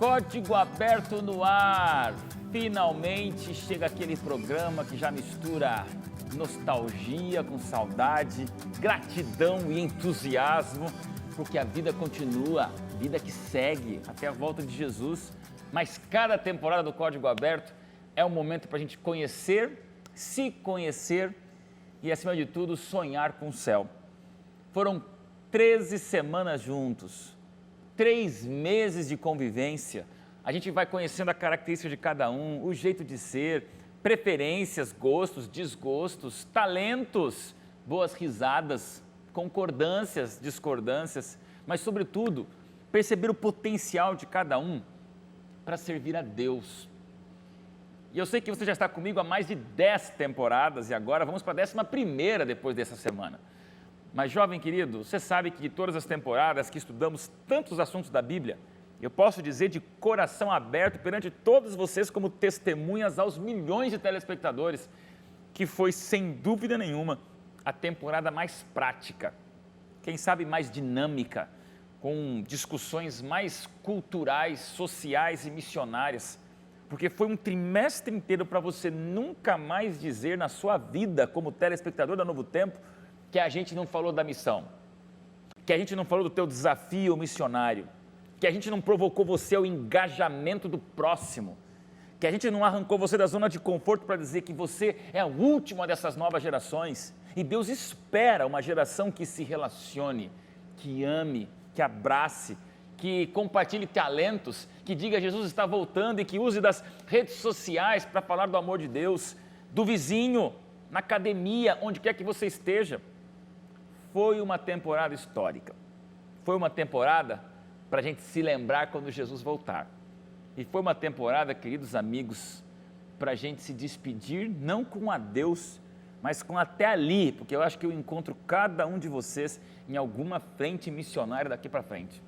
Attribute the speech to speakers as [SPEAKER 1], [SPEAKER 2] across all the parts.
[SPEAKER 1] Código Aberto no ar. Finalmente chega aquele programa que já mistura nostalgia com saudade, gratidão e entusiasmo, porque a vida continua, vida que segue até a volta de Jesus. Mas cada temporada do Código Aberto é um momento para a gente conhecer, se conhecer e, acima de tudo, sonhar com o céu. Foram 13 semanas juntos, 3 meses de convivência. A gente vai conhecendo a característica de cada um, o jeito de ser, preferências, gostos, desgostos, talentos, boas risadas, concordâncias, discordâncias, mas, sobretudo, perceber o potencial de cada um para servir a Deus. E eu sei que você já está comigo há mais de 10 temporadas e agora vamos para a 11ª depois dessa semana. Mas, jovem querido, você sabe que de todas as temporadas que estudamos tantos assuntos da Bíblia, eu posso dizer de coração aberto perante todos vocês como testemunhas aos milhões de telespectadores, que foi, sem dúvida nenhuma, a temporada mais prática, quem sabe mais dinâmica, com discussões mais culturais, sociais e missionárias, porque foi um trimestre inteiro para você nunca mais dizer na sua vida, como telespectador da Novo Tempo, que a gente não falou da missão, que a gente não falou do teu desafio missionário, que a gente não provocou você ao engajamento do próximo, que a gente não arrancou você da zona de conforto para dizer que você é a última dessas novas gerações. E Deus espera uma geração que se relacione, que ame, que abrace, que compartilhe talentos, que diga Jesus está voltando e que use das redes sociais para falar do amor de Deus, do vizinho, na academia, onde quer que você esteja. Foi uma temporada histórica, foi uma temporada para a gente se lembrar quando Jesus voltar. E foi uma temporada, queridos amigos, para a gente se despedir, não com um adeus, mas com até ali, porque eu acho que eu encontro cada um de vocês em alguma frente missionária daqui para frente.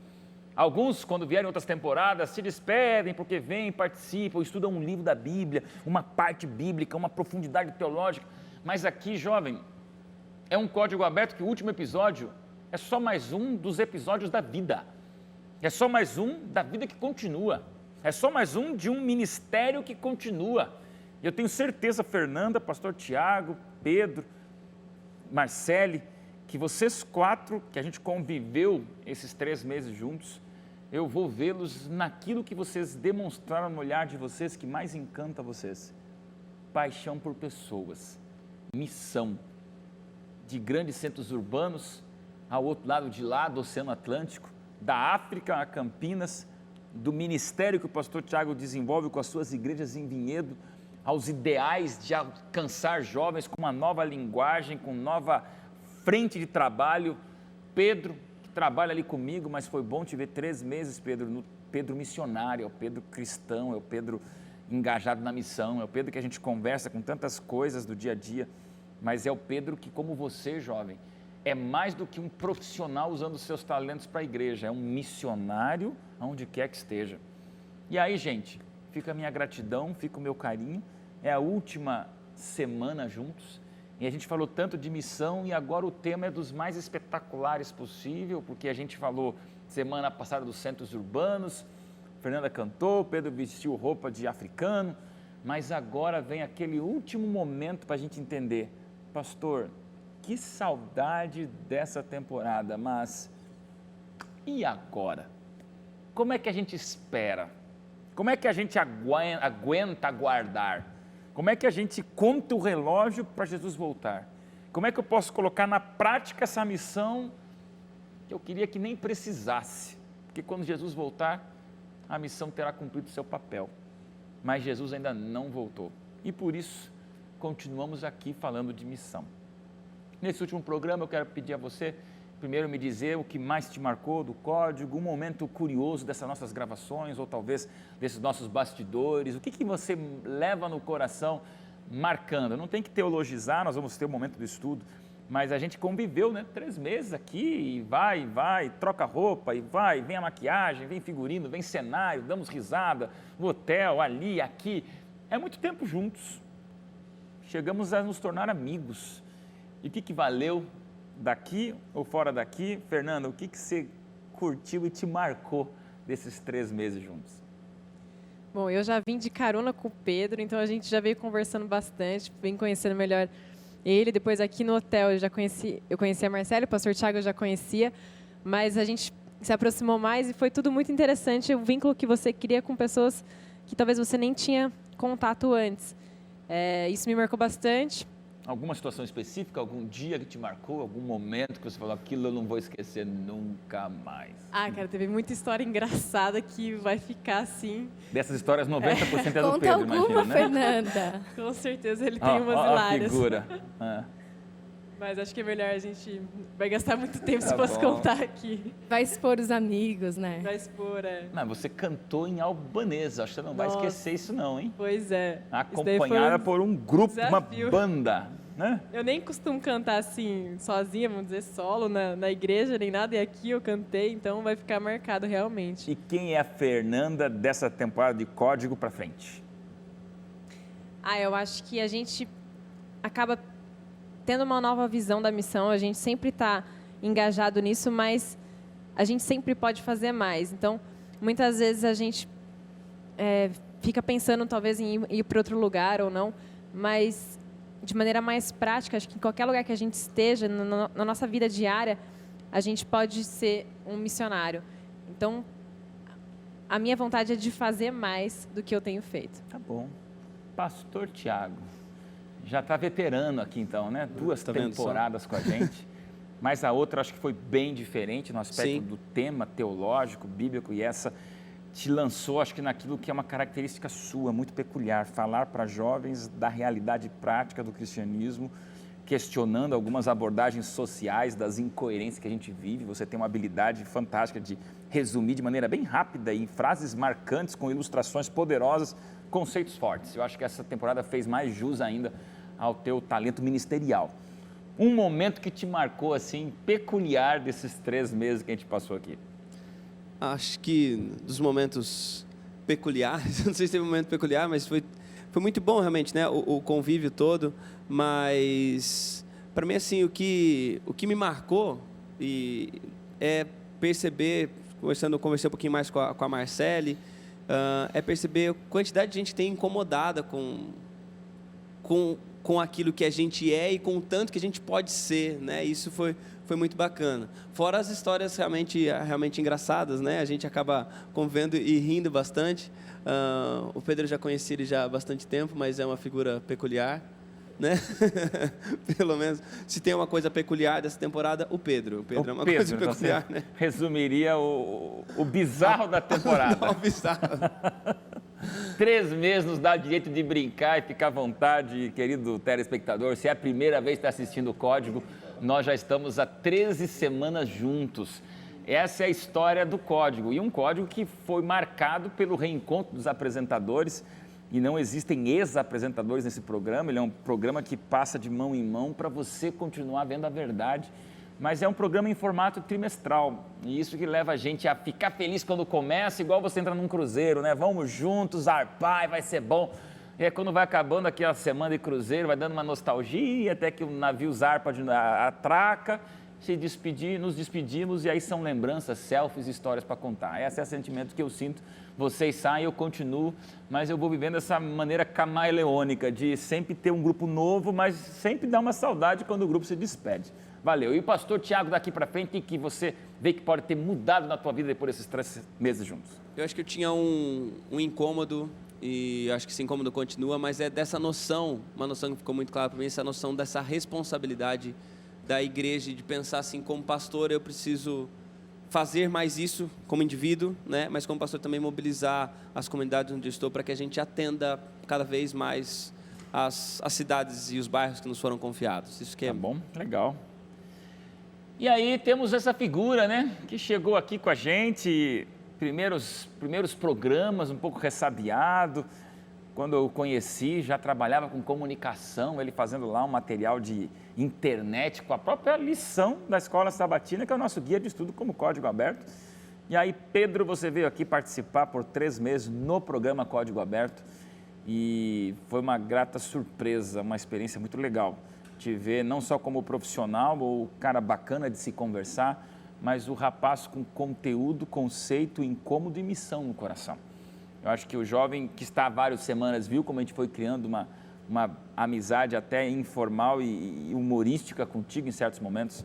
[SPEAKER 1] Alguns, quando vierem outras temporadas, se despedem porque vêm, participam, estudam um livro da Bíblia, uma parte bíblica, uma profundidade teológica, mas aqui, jovem, é um código aberto que o último episódio é só mais um dos episódios da vida. É só mais um da vida que continua. É só mais um de um ministério que continua. Eu tenho certeza, Fernanda, pastor Tiago, Pedro, Marcele, que vocês 4, que a gente conviveu esses 3 meses juntos, eu vou vê-los naquilo que vocês demonstraram no olhar de vocês que mais encanta vocês. Paixão por pessoas, missão. De grandes centros urbanos, ao outro lado de lá do Oceano Atlântico, da África a Campinas, do ministério que o pastor Tiago desenvolve com as suas igrejas em Vinhedo, aos ideais de alcançar jovens com uma nova linguagem, com nova frente de trabalho. Pedro, que trabalha ali comigo, mas foi bom te ver 3 meses, Pedro, no Pedro missionário, é o Pedro cristão, é o Pedro engajado na missão, é o Pedro que a gente conversa com tantas coisas do dia a dia, mas é o Pedro que, como você, jovem, é mais do que um profissional usando os seus talentos para a igreja, é um missionário aonde quer que esteja. E aí, gente, fica a minha gratidão, fica o meu carinho, é a última semana juntos, e a gente falou tanto de missão e agora o tema é dos mais espetaculares possível, porque a gente falou semana passada dos centros urbanos, Fernanda cantou, Pedro vestiu roupa de africano, mas agora vem aquele último momento para a gente entender, pastor, que saudade dessa temporada, mas e agora? Como é que a gente espera? Como é que a gente aguenta aguardar? Como é que a gente conta o relógio para Jesus voltar? Como é que eu posso colocar na prática essa missão que eu queria que nem precisasse? Porque quando Jesus voltar, a missão terá cumprido o seu papel. Mas Jesus ainda não voltou. E por isso, continuamos aqui falando de missão. Nesse último programa eu quero pedir a você, primeiro me dizer o que mais te marcou do código, um momento curioso dessas nossas gravações, ou talvez desses nossos bastidores, o que você leva no coração marcando. Não tem que teologizar, nós vamos ter um momento do estudo, mas a gente conviveu, 3 meses aqui, e vai, troca roupa, e vem a maquiagem, vem figurino, vem cenário, damos risada, no hotel, ali, aqui, é muito tempo juntos, chegamos a nos tornar amigos. E o que valeu daqui ou fora daqui? Fernanda, o que você curtiu e te marcou desses 3 meses juntos?
[SPEAKER 2] Bom, eu já vim de carona com o Pedro, então a gente já veio conversando bastante, vem conhecendo melhor ele. Depois aqui no hotel eu conheci a Marcela, o pastor Thiago eu já conhecia, mas a gente se aproximou mais e foi tudo muito interessante, o vínculo que você cria com pessoas que talvez você nem tinha contato antes. Isso me marcou bastante.
[SPEAKER 1] Alguma situação específica, algum dia que te marcou, algum momento que você falou, aquilo eu não vou esquecer nunca mais?
[SPEAKER 2] Cara, teve muita história engraçada que vai ficar assim.
[SPEAKER 1] Dessas histórias, 90% é do
[SPEAKER 3] Conta
[SPEAKER 1] Pedro,
[SPEAKER 3] alguma,
[SPEAKER 1] imagina, né?
[SPEAKER 3] Fernanda.
[SPEAKER 2] Com certeza ele tem umas hilárias.
[SPEAKER 1] A figura.
[SPEAKER 2] Mas acho que é melhor a gente vai gastar muito tempo se
[SPEAKER 1] Tá
[SPEAKER 2] fosse
[SPEAKER 1] bom.
[SPEAKER 2] contar aqui.
[SPEAKER 3] Vai expor os amigos, né?
[SPEAKER 2] Vai expor,
[SPEAKER 1] Não, você cantou em albanês, acho que você não vai
[SPEAKER 2] Nossa.
[SPEAKER 1] esquecer isso não, hein?
[SPEAKER 2] Pois é. Isso daí foi
[SPEAKER 1] Acompanhada por um grupo,
[SPEAKER 2] desafio.
[SPEAKER 1] uma banda, né?
[SPEAKER 2] Eu nem costumo cantar assim, sozinha, vamos dizer, solo, na igreja, nem nada. E aqui eu cantei, então vai ficar marcado realmente.
[SPEAKER 1] E quem é a Fernanda dessa temporada de Código pra frente?
[SPEAKER 2] Eu acho que a gente acaba tendo uma nova visão da missão, a gente sempre está engajado nisso, mas a gente sempre pode fazer mais. Então, muitas vezes a gente fica pensando talvez em ir para outro lugar ou não, mas de maneira mais prática, acho que em qualquer lugar que a gente esteja, na nossa vida diária, a gente pode ser um missionário. Então, a minha vontade é de fazer mais do que eu tenho feito.
[SPEAKER 1] Tá bom. Pastor Thiago, já está veterano aqui então, né? 2 temporadas com a gente, mas a outra acho que foi bem diferente no aspecto do tema teológico, bíblico, e essa te lançou, acho que naquilo que é uma característica sua, muito peculiar, falar para jovens da realidade prática do cristianismo, questionando algumas abordagens sociais das incoerências que a gente vive. Você tem uma habilidade fantástica de resumir de maneira bem rápida e em frases marcantes, com ilustrações poderosas, conceitos fortes. Eu acho que essa temporada fez mais jus ainda ao teu talento ministerial. Um momento que te marcou assim, peculiar desses 3 meses que a gente passou aqui?
[SPEAKER 4] Acho que dos momentos peculiares, não sei se teve um momento peculiar, mas foi muito bom realmente, né? O convívio todo, mas para mim assim, o que me marcou é perceber, conversei um pouquinho mais com a Marcele, é perceber a quantidade de gente que tem incomodada com aquilo que a gente é e com o tanto que a gente pode ser, né? Isso foi muito bacana. Fora as histórias realmente engraçadas, né? A gente acaba convivendo e rindo bastante. O Pedro eu já conheci ele já há bastante tempo, mas é uma figura peculiar, né? Pelo menos, se tem uma coisa peculiar dessa temporada, o Pedro é uma coisa peculiar,
[SPEAKER 1] então,
[SPEAKER 4] né?
[SPEAKER 1] Resumiria o bizarro da temporada.
[SPEAKER 4] O bizarro.
[SPEAKER 1] 3 meses nos dá o direito de brincar e ficar à vontade, querido telespectador. Se é a primeira vez que está assistindo o Código, nós já estamos há 13 semanas juntos. Essa é a história do Código, e um Código que foi marcado pelo reencontro dos apresentadores, e não existem ex-apresentadores nesse programa. Ele é um programa que passa de mão em mão para você continuar vendo a verdade, mas é um programa em formato trimestral, e isso que leva a gente a ficar feliz quando começa, igual você entra num cruzeiro, né? Vamos juntos, arpar, vai ser bom. E aí, quando vai acabando aquela semana de cruzeiro, vai dando uma nostalgia, até que o navio zarpa, atraca, nos despedimos, e aí são lembranças, selfies, histórias para contar. Esse é o sentimento que eu sinto. Vocês saem, eu continuo, mas eu vou vivendo essa maneira camaleônica de sempre ter um grupo novo, mas sempre dá uma saudade quando o grupo se despede. Valeu. E o pastor Thiago, daqui para frente, que você vê que pode ter mudado na tua vida depois desses 3 meses juntos?
[SPEAKER 4] Eu acho que eu tinha um incômodo, e acho que esse incômodo continua, mas é dessa noção, uma noção que ficou muito clara para mim, essa noção dessa responsabilidade da igreja, de pensar assim, como pastor eu preciso fazer mais isso como indivíduo, né? Mas como pastor também mobilizar as comunidades onde eu estou para que a gente atenda cada vez mais as cidades e os bairros que nos foram confiados. Isso que é...
[SPEAKER 1] Tá bom, legal. E aí temos essa figura, né, que chegou aqui com a gente, primeiros programas, um pouco ressabiado. Quando eu o conheci, já trabalhava com comunicação, ele fazendo lá um material de internet com a própria lição da Escola Sabatina, que é o nosso guia de estudo como Código Aberto. E aí, Pedro, você veio aqui participar por 3 meses no programa Código Aberto, e foi uma grata surpresa, uma experiência muito legal. Te ver não só como profissional, ou cara bacana de se conversar, mas o rapaz com conteúdo, conceito, incômodo e missão no coração. Eu acho que o jovem que está há várias semanas viu como a gente foi criando uma amizade até informal e humorística contigo em certos momentos.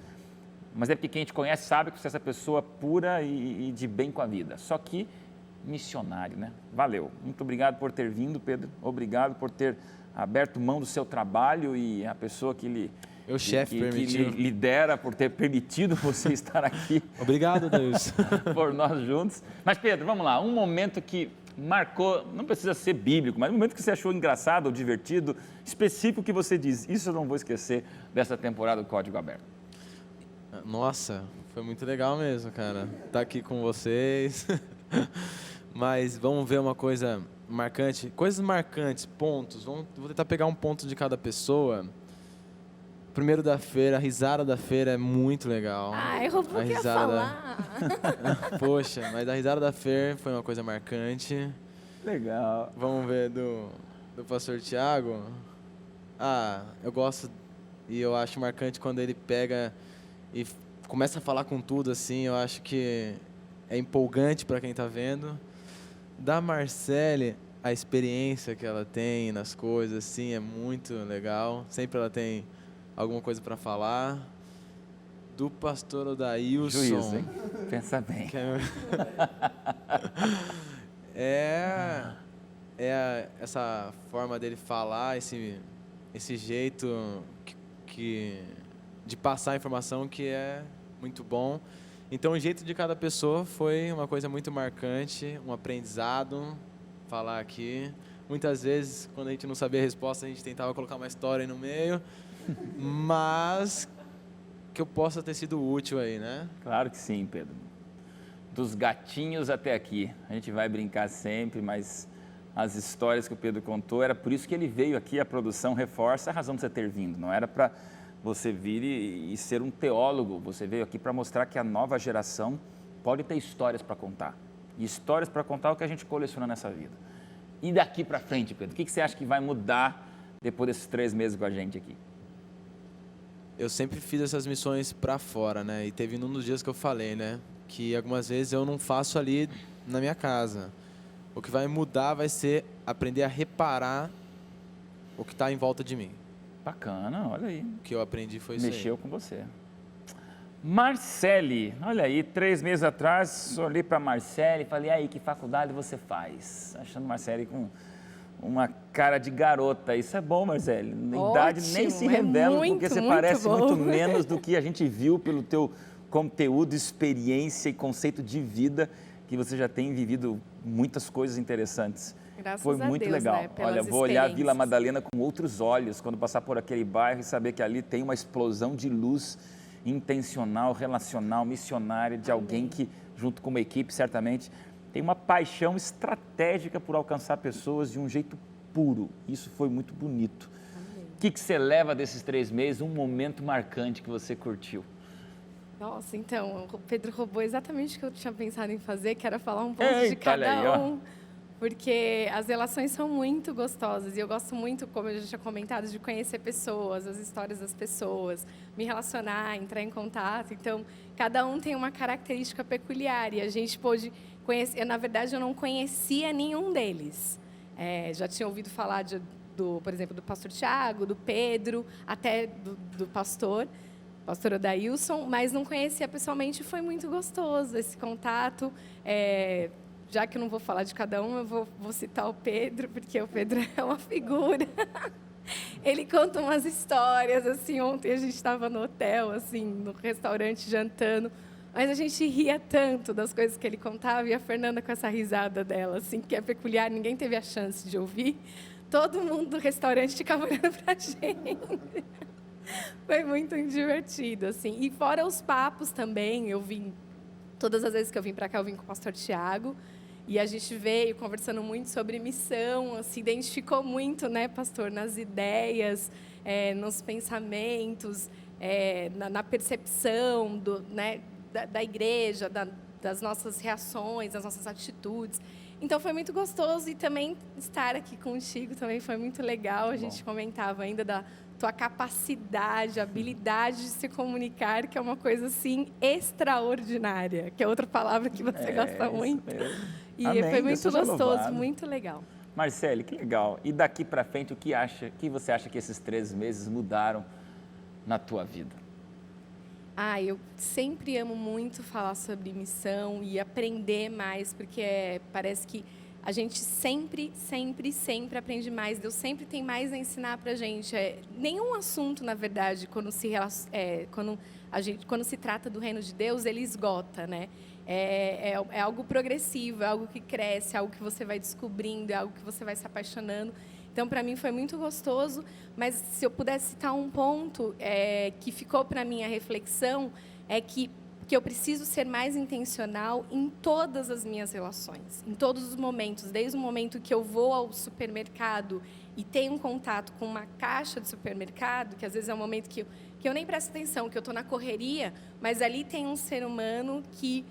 [SPEAKER 1] Mas é porque quem te conhece sabe que você é essa pessoa pura e de bem com a vida. Só que missionário, né? Valeu. Muito obrigado por ter vindo, Pedro. Obrigado por ter aberto mão do seu trabalho e a pessoa que lhe...
[SPEAKER 5] Meu chefe permitiu.
[SPEAKER 1] Que lhe lidera por ter permitido você estar aqui.
[SPEAKER 5] Obrigado, Deus.
[SPEAKER 1] Por nós juntos. Mas, Pedro, vamos lá. Um momento que marcou, não precisa ser bíblico, mas um momento que você achou engraçado ou divertido, específico que você diz, isso eu não vou esquecer dessa temporada do Código Aberto.
[SPEAKER 5] Nossa, foi muito legal mesmo, cara. Estar aqui com vocês. Mas vamos ver uma coisa marcante. Coisas marcantes, pontos. Vou tentar pegar um ponto de cada pessoa. Primeiro da feira, a risada da feira é muito legal.
[SPEAKER 3] Ai, eu vou falar.
[SPEAKER 5] Poxa, mas a risada da feira foi uma coisa marcante.
[SPEAKER 1] Legal.
[SPEAKER 5] Vamos ver do pastor Tiago. Eu gosto e eu acho marcante quando ele pega e começa a falar com tudo, assim. Eu acho que é empolgante para quem está vendo. Da Marcele, a experiência que ela tem nas coisas, assim, é muito legal. Sempre ela tem alguma coisa para falar. Do pastor Odailson.
[SPEAKER 1] Juízo, hein? Pensa bem.
[SPEAKER 5] Essa forma dele falar, esse jeito de passar a informação que é muito bom. Então, o jeito de cada pessoa foi uma coisa muito marcante, um aprendizado, falar aqui. Muitas vezes, quando a gente não sabia a resposta, a gente tentava colocar uma história aí no meio, mas que eu possa ter sido útil aí, né?
[SPEAKER 1] Claro que sim, Pedro. Dos gatinhos até aqui. A gente vai brincar sempre, mas as histórias que o Pedro contou, era por isso que ele veio aqui, a produção reforça a razão de você ter vindo. Não era para você vir e ser um teólogo, você veio aqui para mostrar que a nova geração pode ter histórias para contar. E histórias para contar é o que a gente coleciona nessa vida. E daqui para frente, Pedro, o que você acha que vai mudar depois desses 3 meses com a gente aqui?
[SPEAKER 5] Eu sempre fiz essas missões para fora, né? E teve um dos dias que eu falei, né? Que algumas vezes eu não faço ali na minha casa. O que vai mudar vai ser aprender a reparar o que está em volta de mim.
[SPEAKER 1] Bacana, olha aí.
[SPEAKER 5] O que eu aprendi foi isso aí.
[SPEAKER 1] Mexeu com você. Marcele, olha aí, 3 meses atrás, olhei para Marcele e falei, aí, que faculdade você faz? Achando Marcele com uma cara de garota. Isso é bom, Marcele. Na idade nem se revela, porque você parece muito menos do que a gente viu pelo teu conteúdo, experiência e conceito de vida, que você já tem vivido muitas coisas interessantes.
[SPEAKER 3] Graças
[SPEAKER 1] Foi
[SPEAKER 3] a
[SPEAKER 1] muito
[SPEAKER 3] Deus,
[SPEAKER 1] legal.
[SPEAKER 3] né?
[SPEAKER 1] Olha, vou olhar a Vila Madalena com outros olhos quando passar por aquele bairro e saber que ali tem uma explosão de luz intencional, relacional, missionária, de alguém que, junto com uma equipe, certamente, tem uma paixão estratégica por alcançar pessoas de um jeito puro. Isso foi muito bonito. O que você leva desses 3 meses, um momento marcante que você curtiu?
[SPEAKER 3] Nossa, então, o Pedro roubou exatamente o que eu tinha pensado em fazer, que era falar um pouco de
[SPEAKER 1] Eita,
[SPEAKER 3] cada
[SPEAKER 1] olha aí, ó.
[SPEAKER 3] um. Porque as relações são muito gostosas e eu gosto muito, como eu já tinha comentado, de conhecer pessoas, as histórias das pessoas, me relacionar, entrar em contato. Então, cada um tem uma característica peculiar e a gente pôde conhecer. Na verdade, eu não conhecia nenhum deles. Já tinha ouvido falar, por exemplo, do pastor Tiago, do Pedro, até do pastor Odailson, mas não conhecia pessoalmente. Foi muito gostoso esse contato. Já que eu não vou falar de cada um, eu vou citar o Pedro, porque o Pedro é uma figura. Ele conta umas histórias, assim, ontem a gente estava no hotel, assim, no restaurante, jantando, mas a gente ria tanto das coisas que ele contava, e a Fernanda com essa risada dela, assim, que é peculiar, ninguém teve a chance de ouvir. Todo mundo do restaurante ficava olhando para a gente. Foi muito divertido, assim. E fora os papos também, todas as vezes que eu vim para cá, eu vim com o pastor Tiago. E a gente veio conversando muito sobre missão, se identificou muito, né, pastor, nas ideias, nos pensamentos, na percepção né, da igreja, das nossas reações, das nossas atitudes. Então, foi muito gostoso e também estar aqui contigo também foi muito legal. A gente comentava ainda da tua capacidade, habilidade de se comunicar, que é uma coisa, assim, extraordinária, que é outra palavra que você gosta muito. E
[SPEAKER 1] Amém,
[SPEAKER 3] foi
[SPEAKER 1] Deus
[SPEAKER 3] muito
[SPEAKER 1] seja
[SPEAKER 3] gostoso,
[SPEAKER 1] louvado.
[SPEAKER 3] muito legal.
[SPEAKER 1] Marcele, que legal. E daqui para frente, que você acha que esses 3 meses mudaram na tua vida?
[SPEAKER 3] Eu sempre amo muito falar sobre missão e aprender mais, porque parece que a gente sempre aprende mais. Deus sempre tem mais a ensinar para a gente. Nenhum assunto, na verdade, quando se trata do reino de Deus, ele esgota, né? É algo progressivo, é algo que cresce, é algo que você vai descobrindo, é algo que você vai se apaixonando. Então, para mim, foi muito gostoso, mas se eu pudesse citar um ponto que ficou para mim a reflexão, é que eu preciso ser mais intencional em todas as minhas relações, em todos os momentos, desde o momento que eu vou ao supermercado e tenho um contato com uma caixa de supermercado, que às vezes é um momento que eu nem presto atenção, que eu estou na correria, mas ali tem um ser humano que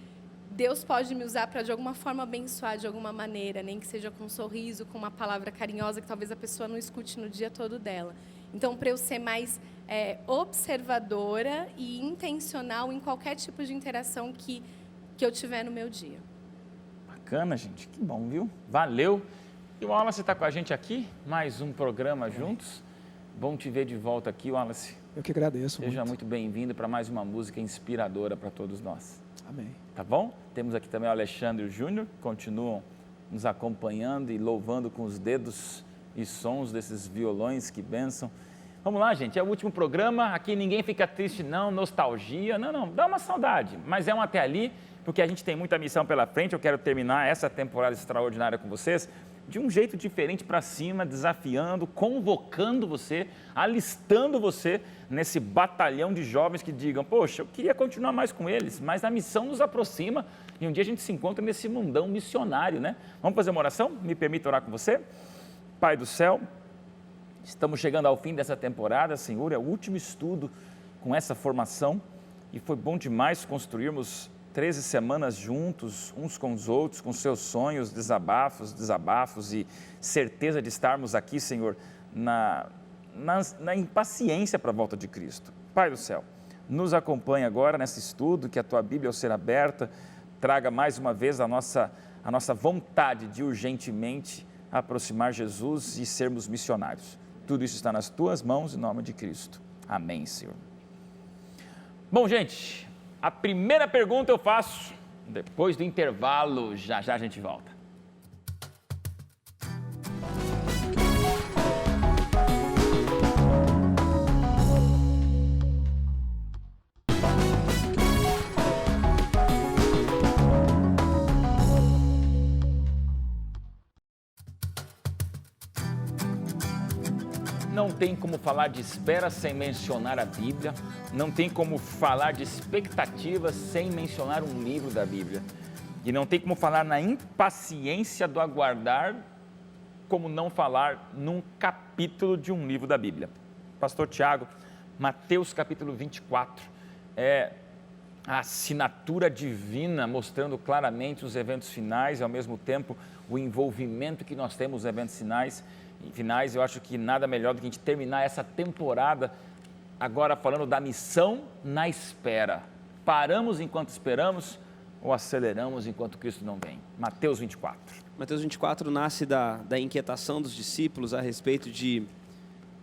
[SPEAKER 3] Deus pode me usar para, de alguma forma, abençoar de alguma maneira, nem que seja com um sorriso, com uma palavra carinhosa, que talvez a pessoa não escute no dia todo dela. Então, para eu ser mais observadora e intencional em qualquer tipo de interação que eu tiver no meu dia.
[SPEAKER 1] Bacana, gente. Que bom, viu? Valeu. E o Wallace está com a gente aqui, mais um programa juntos. Bom te ver de volta aqui, Wallace.
[SPEAKER 6] Eu que agradeço.
[SPEAKER 1] Seja muito bem-vindo para mais uma música inspiradora para todos nós.
[SPEAKER 6] Amém.
[SPEAKER 1] Tá bom? Temos aqui também o Alexandre e o Júnior, que continuam nos acompanhando e louvando com os dedos e sons desses violões, que bênção. Vamos lá, gente, é o último programa, aqui ninguém fica triste não, nostalgia, não, dá uma saudade, mas é um até ali, porque a gente tem muita missão pela frente. Eu quero terminar essa temporada extraordinária com vocês de um jeito diferente para cima, desafiando, convocando você, alistando você nesse batalhão de jovens que digam, poxa, eu queria continuar mais com eles, mas a missão nos aproxima e um dia a gente se encontra nesse mundão missionário, né? Vamos fazer uma oração? Me permita orar com você? Pai do céu, estamos chegando ao fim dessa temporada, Senhor, é o último estudo com essa formação e foi bom demais construirmos 13 semanas juntos, uns com os outros, com seus sonhos, desabafos e certeza de estarmos aqui, Senhor, na impaciência para a volta de Cristo. Pai do céu, nos acompanha agora nesse estudo, que a Tua Bíblia, ao ser aberta, traga mais uma vez a nossa vontade de urgentemente aproximar Jesus e sermos missionários. Tudo isso está nas Tuas mãos, em nome de Cristo. Amém, Senhor. Bom, gente, a primeira pergunta eu faço depois do intervalo, já a gente volta. Não tem como falar de espera sem mencionar a Bíblia, não tem como falar de expectativas sem mencionar um livro da Bíblia. E não tem como falar na impaciência do aguardar, como não falar num capítulo de um livro da Bíblia. Pastor Tiago, Mateus capítulo 24, é a assinatura divina mostrando claramente os eventos finais e ao mesmo tempo o envolvimento que nós temos nos eventos finais. Eu acho que nada melhor do que a gente terminar essa temporada agora falando da missão na espera. Paramos enquanto esperamos ou aceleramos enquanto Cristo não vem? Mateus 24.
[SPEAKER 4] Mateus 24 nasce da inquietação dos discípulos a respeito de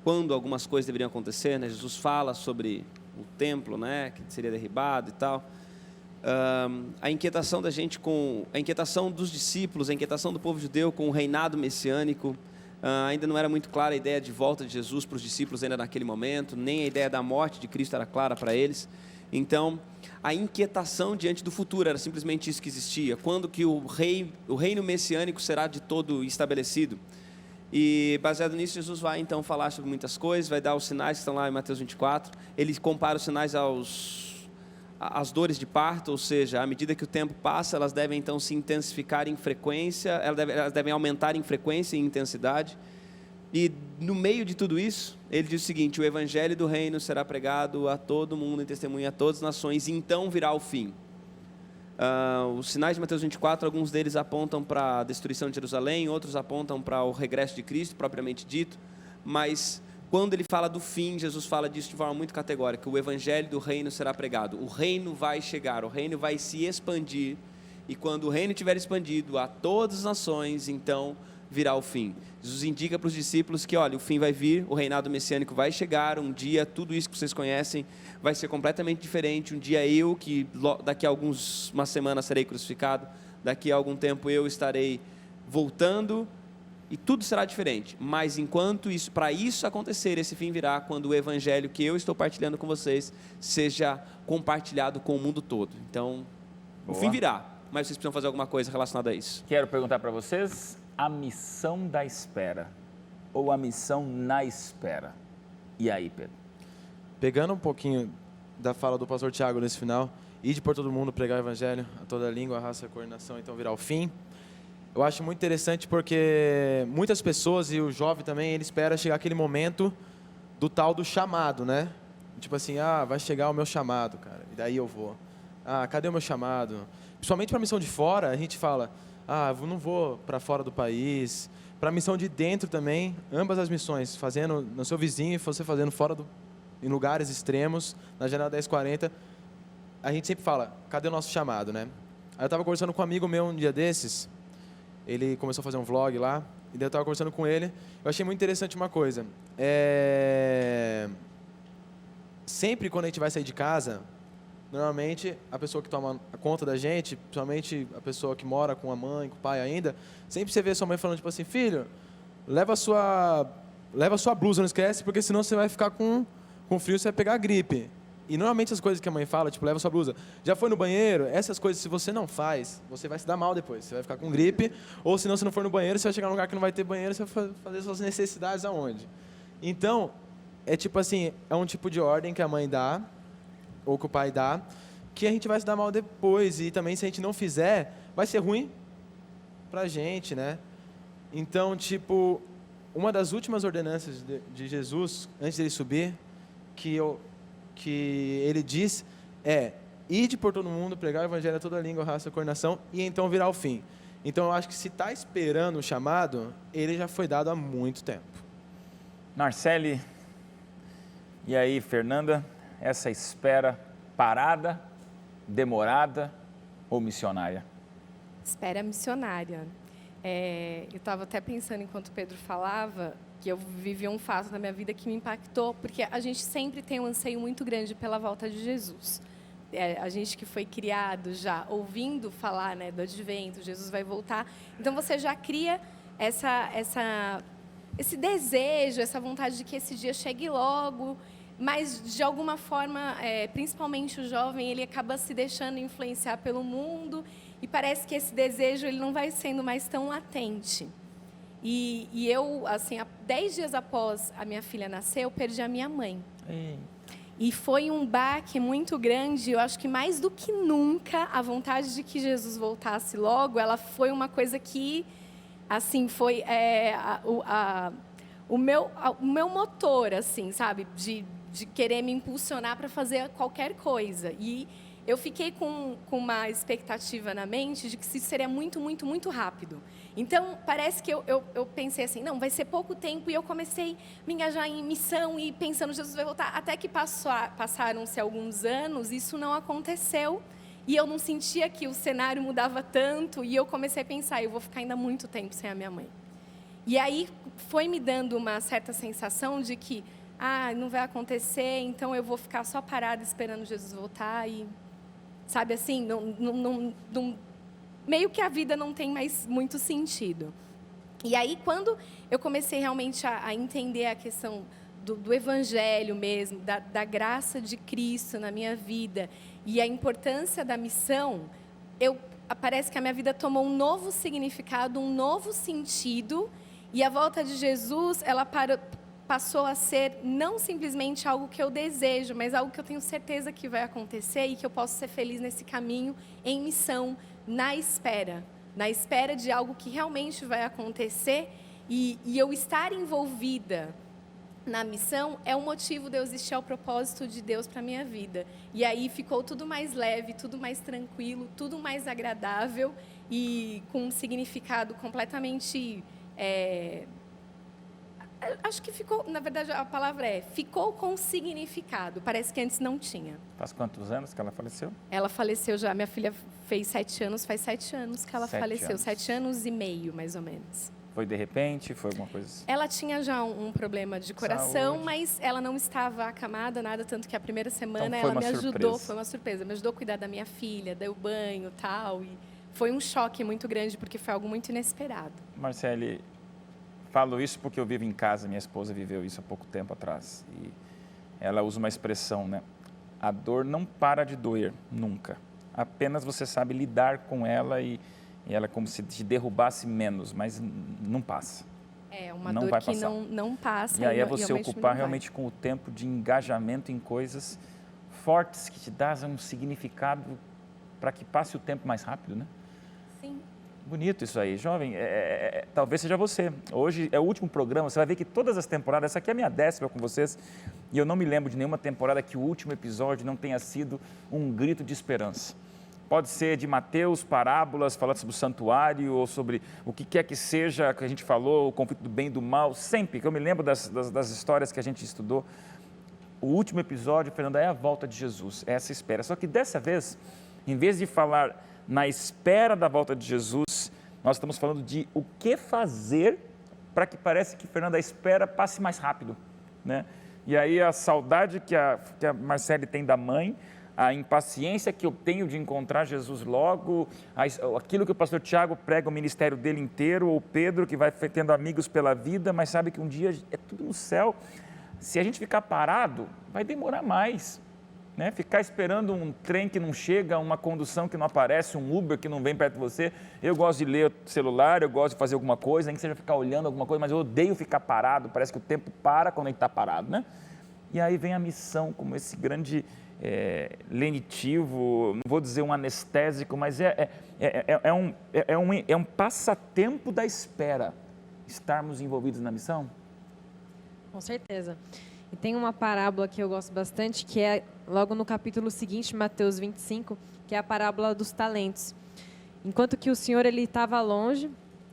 [SPEAKER 4] quando algumas coisas deveriam acontecer, né? Jesus fala sobre o templo, né, que seria derribado e tal. A inquietação da gente a inquietação dos discípulos, a inquietação do povo judeu com o reinado messiânico. Ainda não era muito clara a ideia de volta de Jesus para os discípulos ainda naquele momento, nem a ideia da morte de Cristo era clara para eles. Então, a inquietação diante do futuro era simplesmente isso que existia. Quando que o reino messiânico será de todo estabelecido? E baseado nisso, Jesus vai então falar sobre muitas coisas, vai dar os sinais que estão lá em Mateus 24. Ele compara os sinais às dores de parto, ou seja, à medida que o tempo passa, elas devem então se intensificar em frequência, elas devem aumentar em frequência e intensidade. E no meio de tudo isso, ele diz o seguinte: o evangelho do reino será pregado a todo mundo em testemunha a todas as nações, e então virá o fim. Os sinais de Mateus 24, alguns deles apontam para a destruição de Jerusalém, outros apontam para o regresso de Cristo, propriamente dito, mas quando ele fala do fim, Jesus fala disso de forma muito categórica: o evangelho do reino será pregado, o reino vai chegar, o reino vai se expandir, e quando o reino estiver expandido a todas as nações, então virá o fim. Jesus indica para os discípulos que, olha, o fim vai vir, o reinado messiânico vai chegar, um dia tudo isso que vocês conhecem vai ser completamente diferente, um dia eu, que daqui a umas semanas serei crucificado, daqui a algum tempo eu estarei voltando, e tudo será diferente. Mas enquanto isso, para isso acontecer, esse fim virá quando o evangelho que eu estou partilhando com vocês seja compartilhado com o mundo todo. Então, o fim virá, mas vocês precisam fazer alguma coisa relacionada a isso.
[SPEAKER 1] Quero perguntar para vocês a missão da espera, ou a missão na espera. E aí, Pedro?
[SPEAKER 5] Pegando um pouquinho da fala do pastor Tiago nesse final, ide por todo mundo, pregar o evangelho, a toda língua, raça, cor, nação, então virá o fim. Eu acho muito interessante porque muitas pessoas, e o jovem também, ele espera chegar aquele momento do tal do chamado, né? Tipo assim, vai chegar o meu chamado, cara, e daí eu vou. Cadê o meu chamado? Principalmente para a missão de fora, a gente fala, eu não vou para fora do país. Para a missão de dentro também, ambas as missões, fazendo no seu vizinho e você fazendo em lugares extremos, na janela 1040, a gente sempre fala, cadê o nosso chamado, né? Aí eu estava conversando com um amigo meu um dia desses, ele começou a fazer um vlog lá, e daí eu estava conversando com ele, eu achei muito interessante uma coisa, sempre quando a gente vai sair de casa, normalmente a pessoa que toma a conta da gente, principalmente a pessoa que mora com a mãe, com o pai ainda, sempre você vê sua mãe falando tipo assim, filho, leva a sua blusa, não esquece, porque senão você vai ficar com frio, você vai pegar gripe. E normalmente as coisas que a mãe fala, tipo, leva a sua blusa, já foi no banheiro, essas coisas, se você não faz, você vai se dar mal depois, você vai ficar com gripe, ou se não, se não for no banheiro, você vai chegar num lugar que não vai ter banheiro, você vai fazer suas necessidades aonde? Então, é tipo assim, é um tipo de ordem que a mãe dá, ou que o pai dá, que a gente vai se dar mal depois, e também se a gente não fizer, vai ser ruim pra gente, né? Então, tipo, uma das últimas ordenanças de Jesus, antes dele subir, que ele diz ide por todo mundo, pregar o evangelho a toda língua, raça, cor, nação, e então virá o fim. Então, eu acho que se está esperando o chamado, ele já foi dado há muito tempo.
[SPEAKER 1] Marcele, e aí, Fernanda, essa espera parada, demorada ou missionária?
[SPEAKER 3] Espera missionária. Eu estava até pensando, enquanto o Pedro falava, que eu vivi um fato da minha vida que me impactou, porque a gente sempre tem um anseio muito grande pela volta de Jesus. A gente que foi criado já ouvindo falar, né, do advento, Jesus vai voltar, então você já cria esse desejo, essa vontade de que esse dia chegue logo, mas de alguma forma, principalmente o jovem, ele acaba se deixando influenciar pelo mundo e parece que esse desejo ele não vai sendo mais tão latente. E eu, assim, 10 dias após a minha filha nascer, eu perdi a minha mãe. E foi um baque muito grande. Eu acho que mais do que nunca, a vontade de que Jesus voltasse logo, ela foi uma coisa que, assim, foi o meu motor, assim, sabe? De querer me impulsionar para fazer qualquer coisa. E eu fiquei com uma expectativa na mente de que isso seria muito, muito, muito rápido. Então, parece que eu pensei assim, não, vai ser pouco tempo, e eu comecei a me engajar em missão e pensando, Jesus vai voltar. Até que passaram-se alguns anos, isso não aconteceu, e eu não sentia que o cenário mudava tanto, e eu comecei a pensar, eu vou ficar ainda muito tempo sem a minha mãe. E aí foi me dando uma certa sensação de que, não vai acontecer, então eu vou ficar só parada esperando Jesus voltar, e, sabe assim, não meio que a vida não tem mais muito sentido. E aí, quando eu comecei realmente a entender a questão do evangelho mesmo, da graça de Cristo na minha vida e a importância da missão, parece que a minha vida tomou um novo significado, um novo sentido, e a volta de Jesus, ela passou a ser não simplesmente algo que eu desejo, mas algo que eu tenho certeza que vai acontecer e que eu posso ser feliz nesse caminho, em missão, na espera de algo que realmente vai acontecer, e eu estar envolvida na missão é o motivo de eu existir ao propósito de Deus para a minha vida. E aí ficou tudo mais leve, tudo mais tranquilo, tudo mais agradável e com um significado completamente Acho que ficou, na verdade, a palavra ficou com significado. Parece que antes não tinha.
[SPEAKER 1] Faz quantos anos que ela faleceu?
[SPEAKER 3] Ela faleceu já, minha filha fez 7 anos, faz 7 anos que ela
[SPEAKER 1] 7
[SPEAKER 3] faleceu.
[SPEAKER 1] anos.
[SPEAKER 3] 7 anos e meio, mais ou menos.
[SPEAKER 1] Foi de repente? Foi alguma coisa assim?
[SPEAKER 3] Ela tinha já um problema de coração,
[SPEAKER 1] Saúde.
[SPEAKER 3] mas ela não estava acamada, nada, tanto que a primeira semana
[SPEAKER 1] Então foi
[SPEAKER 3] ela
[SPEAKER 1] uma
[SPEAKER 3] me ajudou,
[SPEAKER 1] surpresa.
[SPEAKER 3] foi uma surpresa, me ajudou a cuidar da minha filha, deu banho, tal, e foi um choque muito grande porque foi algo muito inesperado.
[SPEAKER 1] Marcele, falo isso porque eu vivo em casa, minha esposa viveu isso há pouco tempo atrás. E ela usa uma expressão, né? A dor não para de doer, nunca. Apenas você sabe lidar com ela e ela é como se te derrubasse menos, mas não passa.
[SPEAKER 3] É uma
[SPEAKER 1] Não
[SPEAKER 3] dor
[SPEAKER 1] vai
[SPEAKER 3] que
[SPEAKER 1] passar.
[SPEAKER 3] não passa.
[SPEAKER 1] E aí é
[SPEAKER 3] não-
[SPEAKER 1] você
[SPEAKER 3] realmente
[SPEAKER 1] ocupar
[SPEAKER 3] não vai.
[SPEAKER 1] realmente com o tempo de engajamento em coisas fortes que te dão um significado para que passe o tempo mais rápido, né?
[SPEAKER 3] Sim.
[SPEAKER 1] Bonito isso aí. Jovem, talvez seja você. Hoje é o último programa, você vai ver que todas as temporadas, essa aqui é a minha 10ª com vocês, e eu não me lembro de nenhuma temporada que o último episódio não tenha sido um grito de esperança. Pode ser de Mateus, parábolas, falando sobre o santuário, ou sobre o que quer que seja que a gente falou, o conflito do bem e do mal, sempre que eu me lembro das histórias que a gente estudou, o último episódio, Fernanda, é a volta de Jesus, é essa espera. Só que dessa vez, em vez de falar na espera da volta de Jesus, nós estamos falando de o que fazer para que parece que, Fernanda, a espera passe mais rápido, né? E aí a saudade que a Marcele tem da mãe, a impaciência que eu tenho de encontrar Jesus logo, aquilo que o pastor Tiago prega o ministério dele inteiro, ou Pedro que vai tendo amigos pela vida, mas sabe que um dia é tudo no céu. Se a gente ficar parado, vai demorar mais, né? Ficar esperando um trem que não chega, uma condução que não aparece, um Uber que não vem perto de você. Eu gosto de ler o celular, eu gosto de fazer alguma coisa, nem que seja ficar olhando alguma coisa, mas eu odeio ficar parado, parece que o tempo para quando a gente está parado, né? E aí vem a missão, como esse grande lenitivo, não vou dizer um anestésico, mas é um passatempo da espera, estarmos envolvidos na missão.
[SPEAKER 2] Com certeza. E tem uma parábola que eu gosto bastante, que é logo no capítulo seguinte, Mateus 25, que é a parábola dos talentos. Enquanto que o Senhor ele estava longe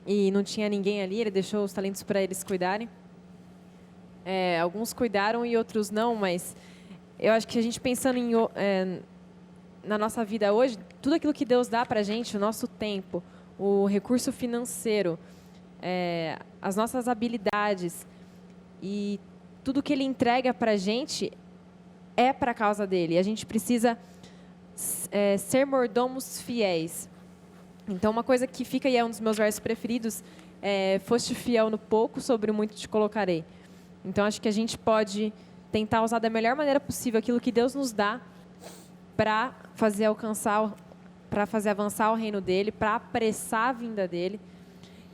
[SPEAKER 2] e não tinha ninguém ali, ele deixou os talentos para eles cuidarem. Alguns cuidaram e outros não, mas eu acho que a gente pensando na nossa vida hoje, tudo aquilo que Deus dá para a gente, o nosso tempo, o recurso financeiro, as nossas habilidades e tudo que Ele entrega para a gente é para a causa dele. A gente precisa ser mordomos fiéis. Então, uma coisa que fica, e é um dos meus versos preferidos, foste fiel no pouco, sobre o muito te colocarei. Então, acho que a gente pode tentar usar da melhor maneira possível aquilo que Deus nos dá para fazer avançar o reino dele, para apressar a vinda dele.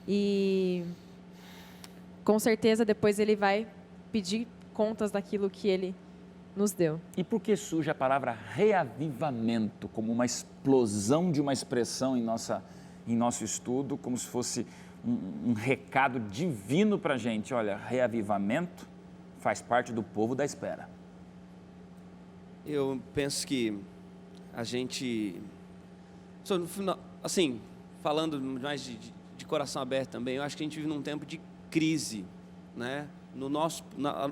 [SPEAKER 2] E, com certeza, depois ele vai pedir contas daquilo que ele nos deu.
[SPEAKER 1] E por que surge a palavra reavivamento como uma explosão de uma expressão em nosso estudo, como se fosse um recado divino para a gente? Olha, reavivamento faz parte do povo da espera.
[SPEAKER 4] Eu penso que a gente, no final, assim, falando mais de coração aberto também, eu acho que a gente vive num tempo de crise, né?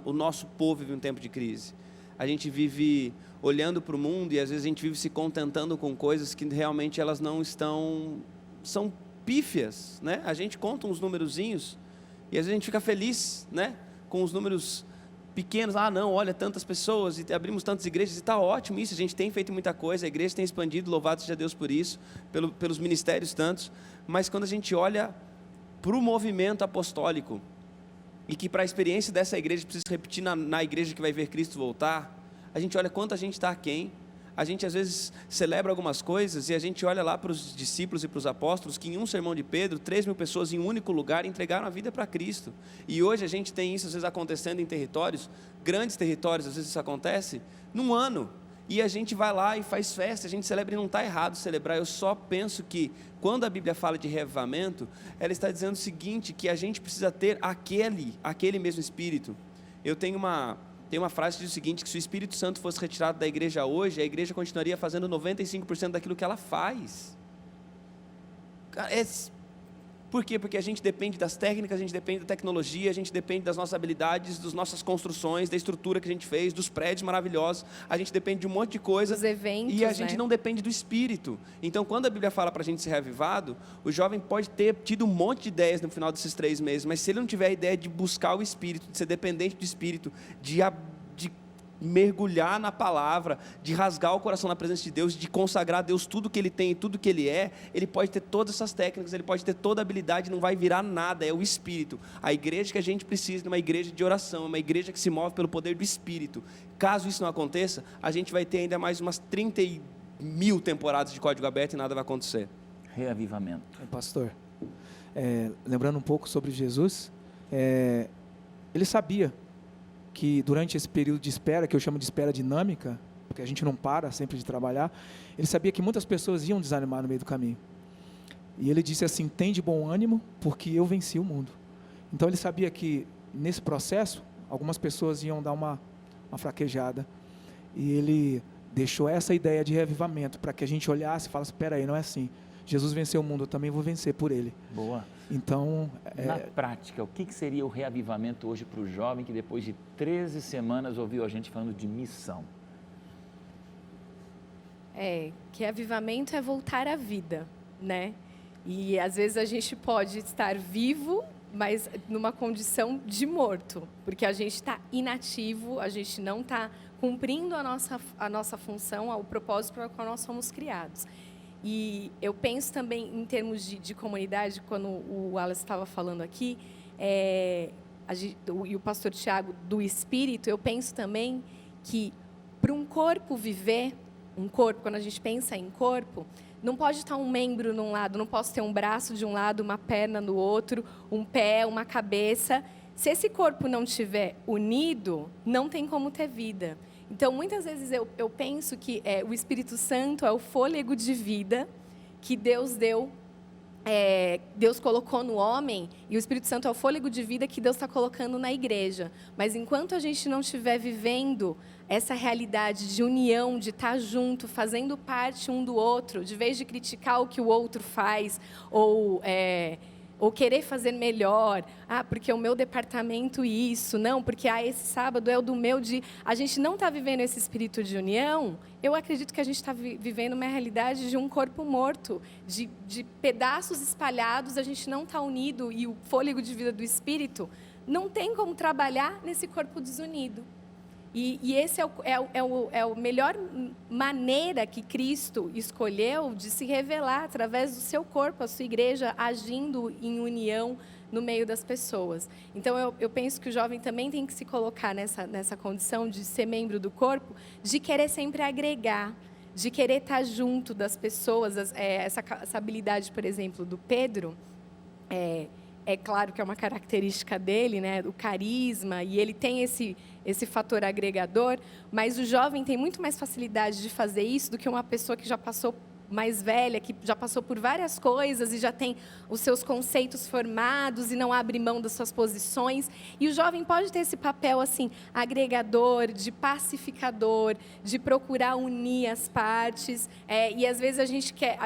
[SPEAKER 4] O nosso povo vive um tempo de crise. A gente vive olhando para o mundo e às vezes a gente vive se contentando com coisas que realmente elas não são pífias, né? A gente conta uns numerozinhos e às vezes a gente fica feliz, né? Com os números pequenos. Não, olha, tantas pessoas e abrimos tantas igrejas e está ótimo isso, a gente tem feito muita coisa, a igreja tem expandido, louvado seja Deus por isso, pelos ministérios tantos, mas quando a gente olha para o movimento apostólico, e que para a experiência dessa igreja precisa se repetir na igreja que vai ver Cristo voltar, a gente olha quanto a gente está aquém. A gente às vezes celebra algumas coisas e a gente olha lá para os discípulos e para os apóstolos que em um sermão de Pedro, 3.000 pessoas em um único lugar entregaram a vida para Cristo. E hoje a gente tem isso às vezes acontecendo em territórios, grandes territórios, às vezes isso acontece num ano. E a gente vai lá e faz festa, a gente celebra e não está errado celebrar. Eu só penso que quando a Bíblia fala de reavivamento, ela está dizendo o seguinte, que a gente precisa ter aquele mesmo Espírito. Tem uma frase que diz o seguinte, que se o Espírito Santo fosse retirado da igreja hoje, a igreja continuaria fazendo 95% daquilo que ela faz. Por quê? Porque a gente depende das técnicas, a gente depende da tecnologia, a gente depende das nossas habilidades, das nossas construções, da estrutura que a gente fez, dos prédios maravilhosos. A gente depende de um monte de coisa.
[SPEAKER 3] Dos eventos,
[SPEAKER 4] e a gente
[SPEAKER 3] né?
[SPEAKER 4] não depende do Espírito. Então, quando a Bíblia fala para a gente ser reavivado, o jovem pode ter tido um monte de ideias no final desses 3 meses, mas se ele não tiver a ideia de buscar o Espírito, de ser dependente do Espírito, de mergulhar na palavra, de rasgar o coração na presença de Deus, de consagrar a Deus tudo que ele tem e tudo que ele é, ele pode ter todas essas técnicas, ele pode ter toda a habilidade, não vai virar nada, é o Espírito. A igreja que a gente precisa é uma igreja de oração, é uma igreja que se move pelo poder do Espírito. Caso isso não aconteça, a gente vai ter ainda mais umas 30.000 temporadas de Código Aberto e nada vai acontecer.
[SPEAKER 1] Reavivamento.
[SPEAKER 6] Pastor, lembrando um pouco sobre Jesus, ele sabia que durante esse período de espera, que eu chamo de espera dinâmica, porque a gente não para sempre de trabalhar, ele sabia que muitas pessoas iam desanimar no meio do caminho. E ele disse assim: tem de bom ânimo, porque eu venci o mundo. Então ele sabia que nesse processo, algumas pessoas iam dar uma fraquejada. E ele deixou essa ideia de reavivamento, para que a gente olhasse e falasse: espera aí, não é assim. Jesus venceu o mundo, eu também vou vencer por ele.
[SPEAKER 1] Boa.
[SPEAKER 6] Então,
[SPEAKER 1] Na prática, o que seria o reavivamento hoje para o jovem que depois de 13 semanas ouviu a gente falando de missão?
[SPEAKER 3] Que avivamento é voltar à vida, né? E às vezes a gente pode estar vivo, mas numa condição de morto, porque a gente está inativo, a gente não está cumprindo a nossa função, o propósito para o qual nós somos criados. E eu penso também em termos de comunidade, quando o Wallace estava falando aqui, e o pastor Tiago, do Espírito, eu penso também que para um corpo viver, quando a gente pensa em corpo, não pode estar um membro num lado, não posso ter um braço de um lado, uma perna no outro, um pé, uma cabeça. Se esse corpo não estiver unido, não tem como ter vida. Então, muitas vezes eu penso que o Espírito Santo é o fôlego de vida que Deus deu, Deus colocou no homem, e o Espírito Santo é o fôlego de vida que Deus está colocando na igreja. Mas enquanto a gente não estiver vivendo essa realidade de união, de estar junto, fazendo parte um do outro, de vez de criticar o que o outro faz, ou querer fazer melhor, porque o meu departamento isso, não, porque esse sábado é o do meu dia. A gente não está vivendo esse espírito de união, eu acredito que a gente está vivendo uma realidade de um corpo morto, de pedaços espalhados, a gente não está unido, e o fôlego de vida do Espírito não tem como trabalhar nesse corpo desunido. E esse é a melhor maneira que Cristo escolheu de se revelar através do seu corpo, a sua igreja agindo em união no meio das pessoas. Então, eu penso que o jovem também tem que se colocar nessa condição de ser membro do corpo, de querer sempre agregar, de querer estar junto das pessoas. Essa habilidade, por exemplo, do Pedro, é claro que é uma característica dele, né, o carisma, e ele tem esse fator agregador, mas o jovem tem muito mais facilidade de fazer isso do que uma pessoa que já passou mais velha, que já passou por várias coisas e já tem os seus conceitos formados e não abre mão das suas posições. E o jovem pode ter esse papel assim, agregador, de pacificador, de procurar unir as partes. E às vezes a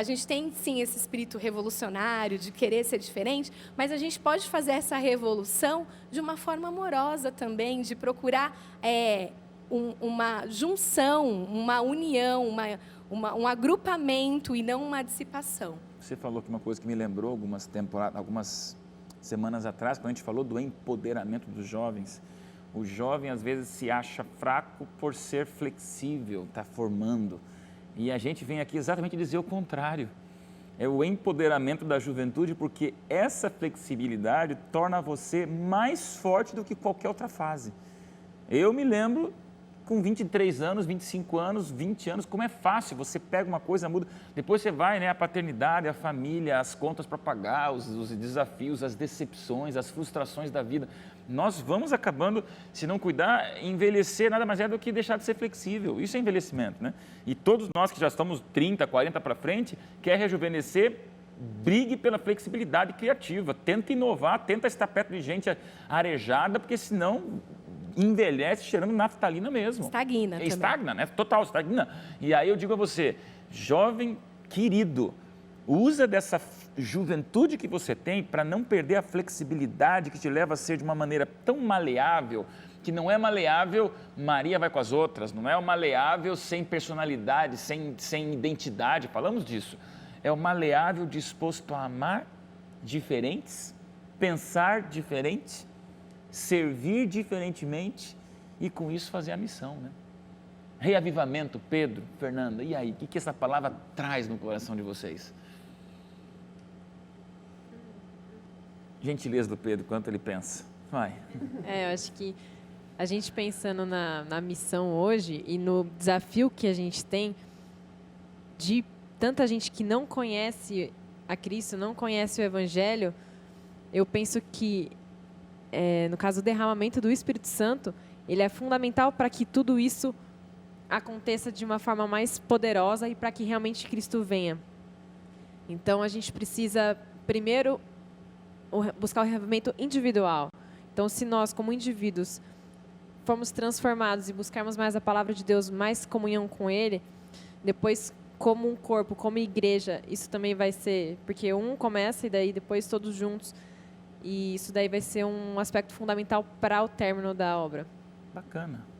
[SPEAKER 3] gente tem sim esse espírito revolucionário, de querer ser diferente, mas a gente pode fazer essa revolução de uma forma amorosa também, de procurar uma junção, uma união, um agrupamento e não uma dissipação.
[SPEAKER 1] Você falou que uma coisa que me lembrou algumas semanas atrás, quando a gente falou do empoderamento dos jovens. O jovem, às vezes, se acha fraco por ser flexível, está formando. E a gente vem aqui exatamente dizer o contrário. É o empoderamento da juventude, porque essa flexibilidade torna você mais forte do que qualquer outra fase. Eu me lembro, com 23 anos, 25 anos, 20 anos, como é fácil, você pega uma coisa, muda, depois você vai, né, a paternidade, a família, as contas para pagar, os desafios, as decepções, as frustrações da vida. Nós vamos acabando, se não cuidar, envelhecer nada mais é do que deixar de ser flexível. Isso é envelhecimento, né? E todos nós que já estamos 30, 40 para frente, quer rejuvenescer, brigue pela flexibilidade criativa, tenta inovar, tenta estar perto de gente arejada, porque senão envelhece cheirando naftalina mesmo.
[SPEAKER 3] Estagna também.
[SPEAKER 1] Estagna, né? Total, estagna. E aí eu digo a você, jovem querido, usa dessa juventude que você tem para não perder a flexibilidade que te leva a ser de uma maneira tão maleável, que não é maleável Maria vai com as outras, não é o maleável sem personalidade, sem identidade, falamos disso. É o maleável disposto a amar diferentes, pensar diferente, servir diferentemente e com isso fazer a missão, né? Reavivamento, Pedro, Fernanda, e aí? O que essa palavra traz no coração de vocês? Gentileza do Pedro, quanto ele pensa. Vai.
[SPEAKER 2] Eu acho que a gente pensando na missão hoje e no desafio que a gente tem de tanta gente que não conhece a Cristo, não conhece o Evangelho, eu penso que, no caso do derramamento do Espírito Santo, ele é fundamental para que tudo isso aconteça de uma forma mais poderosa e para que realmente Cristo venha. Então, a gente precisa, primeiro, buscar o reavivamento individual. Então, se nós, como indivíduos, formos transformados e buscarmos mais a palavra de Deus, mais comunhão com Ele, depois, como um corpo, como igreja, isso também vai ser... Porque um começa e daí depois todos juntos. E isso daí vai ser um aspecto fundamental para o término da obra.
[SPEAKER 1] Bacana.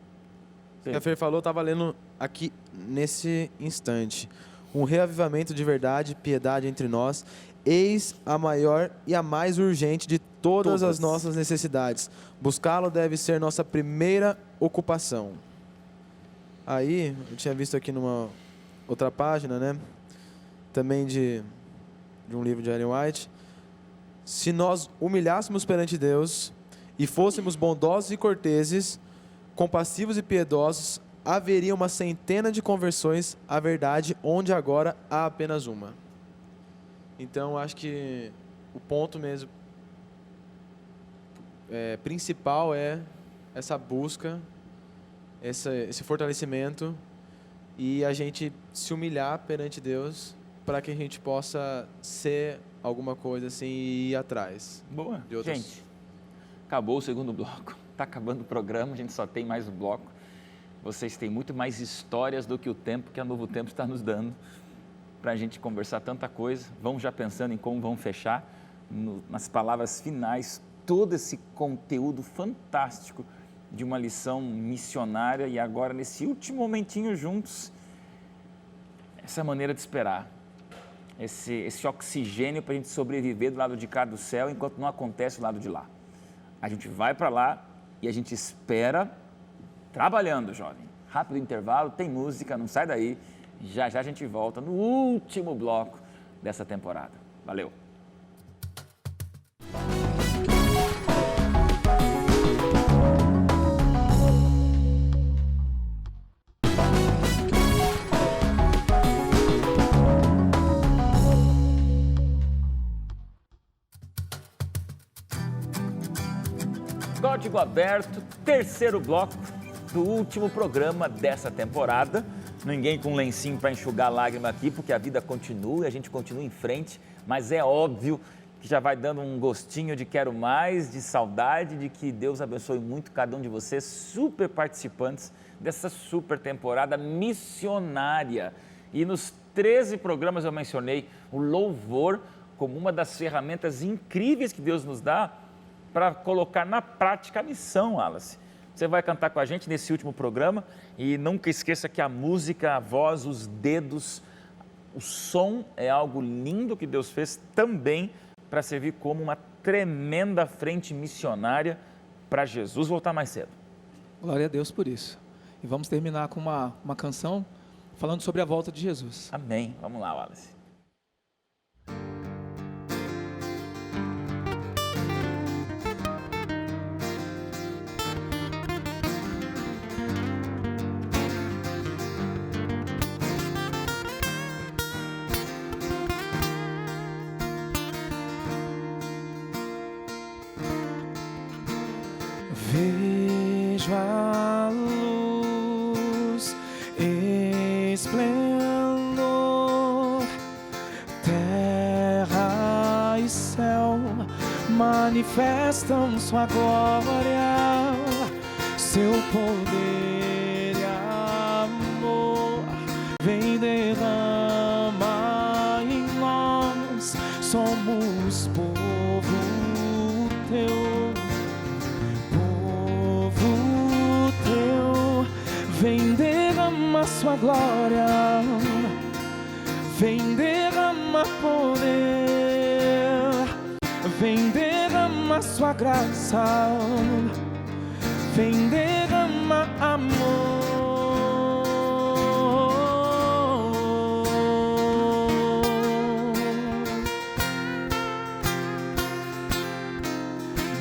[SPEAKER 5] A Fer falou, estava lendo aqui nesse instante. Um reavivamento de verdade, piedade entre nós, eis a maior e a mais urgente de todas as nossas necessidades. Buscá-lo deve ser nossa primeira ocupação. Aí, eu tinha visto aqui numa outra página, né? Também de um livro de Ellen White. Se nós humilhássemos perante Deus e fôssemos bondosos e corteses, compassivos e piedosos, haveria uma centena de conversões à verdade, onde agora há apenas uma. Então, acho que o ponto mesmo principal é essa busca, esse fortalecimento e a gente se humilhar perante Deus para que a gente possa ser alguma coisa assim e ir atrás.
[SPEAKER 1] Boa.
[SPEAKER 5] De outras.
[SPEAKER 1] Gente, acabou o segundo bloco. Está acabando o programa, a gente só tem mais um bloco. Vocês têm muito mais histórias do que o tempo que a Novo Tempo está nos dando para a gente conversar tanta coisa. Vamos já pensando em como vamos fechar, nas palavras finais, todo esse conteúdo fantástico de uma lição missionária e agora nesse último momentinho juntos, essa maneira de esperar, esse oxigênio para a gente sobreviver do lado de cá do céu enquanto não acontece do lado de lá. A gente vai para lá e a gente espera trabalhando, jovem. Rápido intervalo, tem música, não sai daí. Já já a gente volta no último bloco dessa temporada. Valeu! Código aberto, terceiro bloco do último programa dessa temporada. Ninguém com lencinho para enxugar a lágrima aqui, porque a vida continua e a gente continua em frente, mas é óbvio que já vai dando um gostinho de quero mais, de saudade, de que Deus abençoe muito cada um de vocês, super participantes dessa super temporada missionária. E nos 13 programas eu mencionei o louvor como uma das ferramentas incríveis que Deus nos dá para colocar na prática a missão, Wallace. Você vai cantar com a gente nesse último programa e nunca esqueça que a música, a voz, os dedos, o som é algo lindo que Deus fez também para servir como uma tremenda frente missionária para Jesus voltar mais cedo.
[SPEAKER 6] Glória a Deus por isso. E vamos terminar com uma canção falando sobre a volta de Jesus.
[SPEAKER 1] Amém. Vamos lá, Wallace.
[SPEAKER 6] Vejo a luz, esplendor, terra e céu manifestam sua glória, seu poder e amor vem derrama em nós, somos Vem derrama sua glória, vem derrama poder, vem derrama sua graça, vem derrama amor.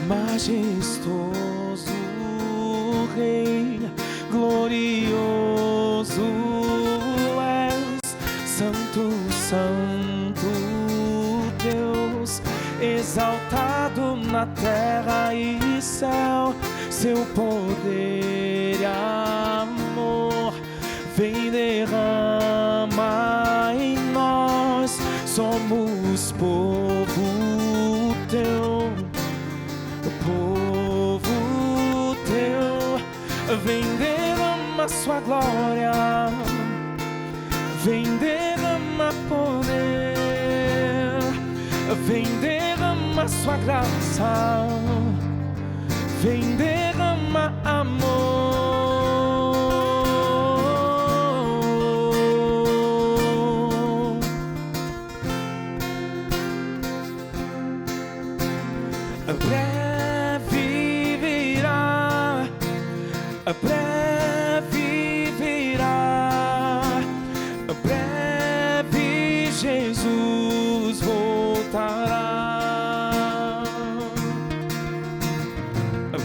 [SPEAKER 6] Majestoso Rei, glorioso és, Santo, Santo Deus, exaltado na terra e céu, seu poder e amor, vem derrama em nós, somos povo teu. Povo teu, vem derrama sua glória, vem derrama poder, vem derrama sua graça, vem derrama amor. Breve virá, breve Jesus voltará.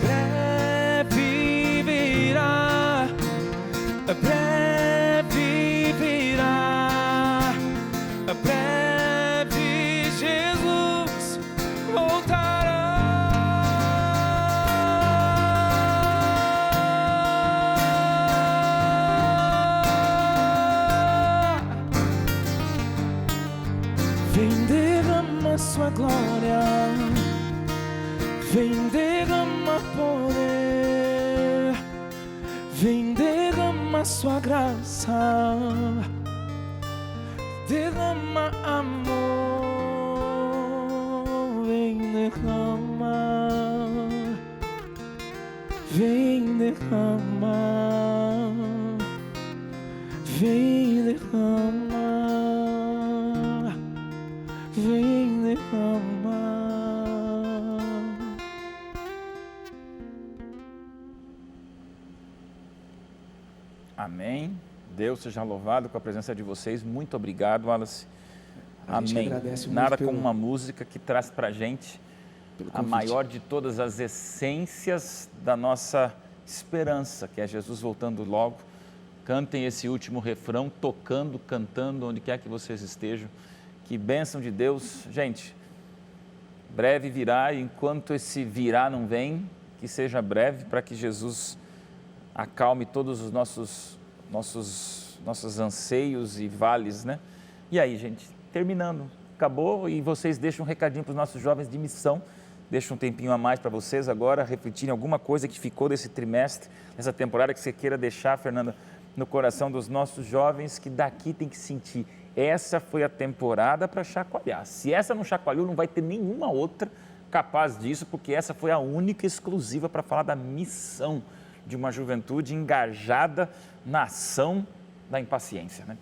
[SPEAKER 6] Breve virá, breve virá, breve Jesus voltará. Vem derrama sua glória, vem derrama poder, vem derrama sua graça, derrama amor, vem derrama, vem derrama, vem derrama. Vem derramar.
[SPEAKER 1] Amém. Deus seja louvado com a presença de vocês. Muito obrigado, Wallace.
[SPEAKER 6] A gente
[SPEAKER 1] Amém.
[SPEAKER 6] agradece muito
[SPEAKER 1] Nada
[SPEAKER 6] pelo-
[SPEAKER 1] como uma música que traz para a gente
[SPEAKER 6] pelo
[SPEAKER 1] a
[SPEAKER 6] convite.
[SPEAKER 1] maior de todas as essências da nossa esperança, que é Jesus voltando logo. Cantem esse último refrão, tocando, cantando, onde quer que vocês estejam. Que bênção de Deus. Gente, breve virá, e enquanto esse virá não vem, que seja breve, para que Jesus acalme todos os nossos anseios e vales, né? E aí, gente, terminando, acabou, e vocês deixam um recadinho para os nossos jovens de missão, deixa um tempinho a mais para vocês agora, refletirem alguma coisa que ficou desse trimestre, dessa temporada, que você queira deixar, Fernanda, no coração dos nossos jovens, que daqui tem que sentir. Essa foi a temporada para chacoalhar. Se essa não chacoalhou, não vai ter nenhuma outra capaz disso, porque essa foi a única exclusiva para falar da missão de uma juventude engajada na ação da impaciência, né?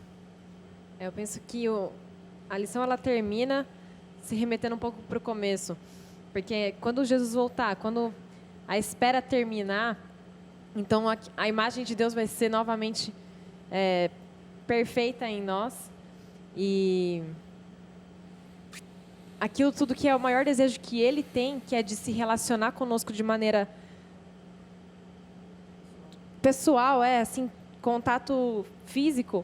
[SPEAKER 2] Eu penso que a lição ela termina se remetendo um pouco para o começo, porque quando Jesus voltar, quando a espera terminar, então a imagem de Deus vai ser novamente perfeita em nós. E aquilo tudo que é o maior desejo que Ele tem, que é de se relacionar conosco de maneira pessoal, assim, contato físico,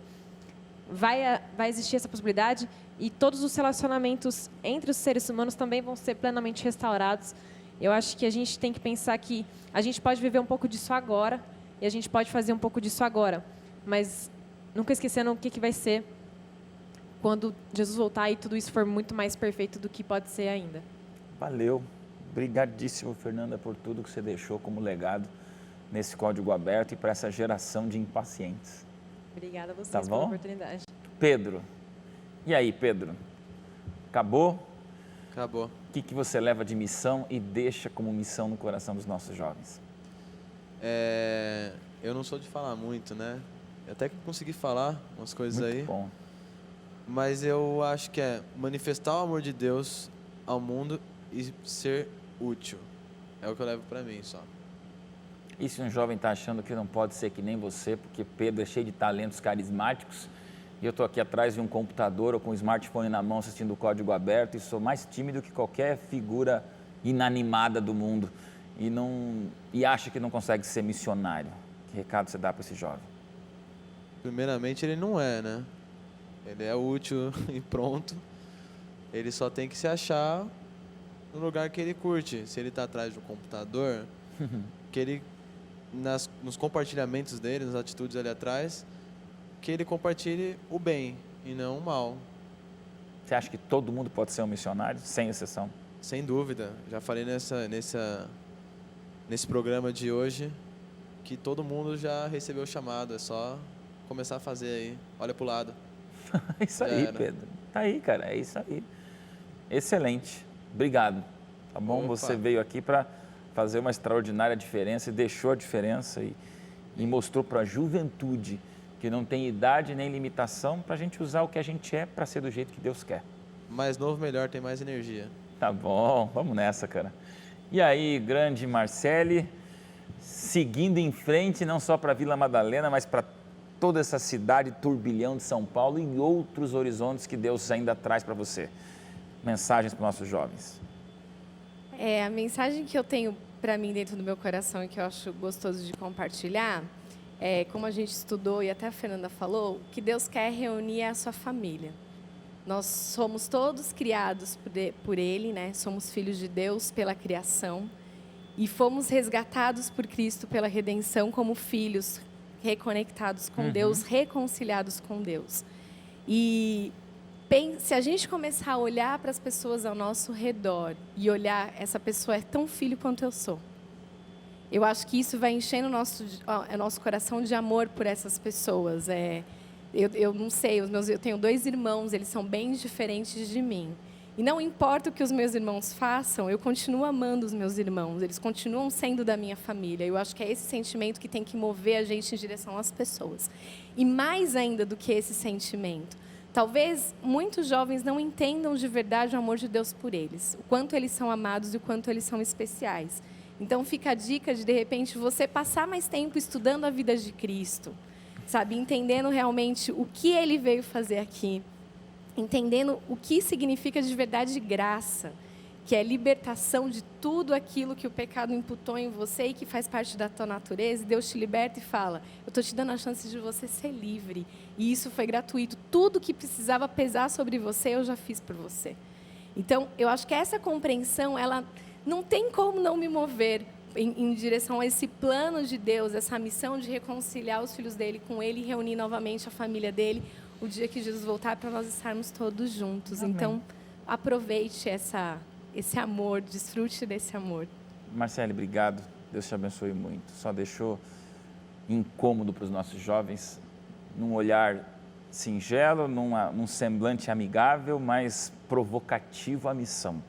[SPEAKER 2] vai existir essa possibilidade, e todos os relacionamentos entre os seres humanos também vão ser plenamente restaurados. Eu acho que a gente tem que pensar que a gente pode viver um pouco disso agora, e a gente pode fazer um pouco disso agora, mas nunca esquecendo o que vai ser quando Jesus voltar e tudo isso for muito mais perfeito do que pode ser ainda.
[SPEAKER 1] Valeu. Obrigadíssimo, Fernanda, por tudo que você deixou como legado nesse código aberto e para essa geração de impacientes.
[SPEAKER 2] Obrigada a vocês
[SPEAKER 1] Tá
[SPEAKER 2] pela
[SPEAKER 1] bom?
[SPEAKER 2] oportunidade.
[SPEAKER 1] Pedro. E aí, Pedro? Acabou?
[SPEAKER 5] Acabou.
[SPEAKER 1] O que você leva de missão e deixa como missão no coração dos nossos jovens?
[SPEAKER 5] eu não sou de falar muito, né? Eu até que consegui falar umas coisas
[SPEAKER 1] Muito
[SPEAKER 5] aí.
[SPEAKER 1] bom.
[SPEAKER 5] Mas eu acho que é manifestar o amor de Deus ao mundo e ser útil. É o que eu levo para mim só.
[SPEAKER 1] E se um jovem está achando que não pode ser que nem você, porque Pedro é cheio de talentos carismáticos, e eu estou aqui atrás de um computador ou com um smartphone na mão assistindo o código aberto e sou mais tímido que qualquer figura inanimada do mundo e acha que não consegue ser missionário. Que recado você dá para esse jovem?
[SPEAKER 5] Primeiramente, ele não é, né? Ele é útil e pronto. Ele só tem que se achar no lugar que ele curte. Se ele está atrás de um computador, que ele, nos compartilhamentos dele, nas atitudes ali atrás, que ele compartilhe o bem e não o mal.
[SPEAKER 1] Você acha que todo mundo pode ser um missionário, sem exceção?
[SPEAKER 5] Sem dúvida. Já falei nesse programa de hoje que todo mundo já recebeu o chamado. É só começar a fazer aí. Olha pro lado.
[SPEAKER 1] É isso aí, Pedro. Tá aí, cara. É isso aí. Excelente. Obrigado. Tá bom?
[SPEAKER 5] Opa.
[SPEAKER 1] Você veio aqui para fazer uma extraordinária diferença e deixou a diferença e mostrou para a juventude que não tem idade nem limitação para a gente usar o que a gente é para ser do jeito que Deus quer.
[SPEAKER 5] Mais novo, melhor, tem mais energia.
[SPEAKER 1] Tá bom, vamos nessa, cara. E aí, grande Marcele, seguindo em frente, não só para Vila Madalena, mas para toda essa cidade turbilhão de São Paulo e outros horizontes que Deus ainda traz para você. Mensagens para os nossos jovens.
[SPEAKER 3] A mensagem que eu tenho para mim dentro do meu coração e que eu acho gostoso de compartilhar é, como a gente estudou e até a Fernanda falou, que Deus quer reunir a sua família. Nós somos todos criados por Ele, né? Somos filhos de Deus pela criação e fomos resgatados por Cristo pela redenção como filhos reconectados com Deus, reconciliados com Deus. E se a gente começar a olhar para as pessoas ao nosso redor e olhar, essa pessoa é tão filho quanto eu sou. Eu acho que isso vai enchendo o nosso coração de amor por essas pessoas. Eu não sei, eu tenho 2 irmãos, eles são bem diferentes de mim. E não importa o que os meus irmãos façam, eu continuo amando os meus irmãos, eles continuam sendo da minha família. Eu acho que é esse sentimento que tem que mover a gente em direção às pessoas. E mais ainda do que esse sentimento, talvez muitos jovens não entendam de verdade o amor de Deus por eles, o quanto eles são amados e o quanto eles são especiais. Então fica a dica de repente, você passar mais tempo estudando a vida de Cristo, sabe? Entendendo realmente o que Ele veio fazer aqui, entendendo o que significa de verdade graça, que é libertação de tudo aquilo que o pecado imputou em você e que faz parte da tua natureza, e Deus te liberta e fala, eu estou te dando a chance de você ser livre, e isso foi gratuito, tudo que precisava pesar sobre você, eu já fiz por você. Então, eu acho que essa compreensão, ela não tem como não me mover em direção a esse plano de Deus, essa missão de reconciliar os filhos dele com ele e reunir novamente a família dele o dia que Jesus voltar para nós estarmos todos juntos.
[SPEAKER 1] Amém.
[SPEAKER 3] Então, aproveite esse amor, desfrute desse amor.
[SPEAKER 1] Marcele, obrigado. Deus te abençoe muito. Só deixou incômodo para os nossos jovens, num olhar singelo, num semblante amigável, mas provocativo à missão.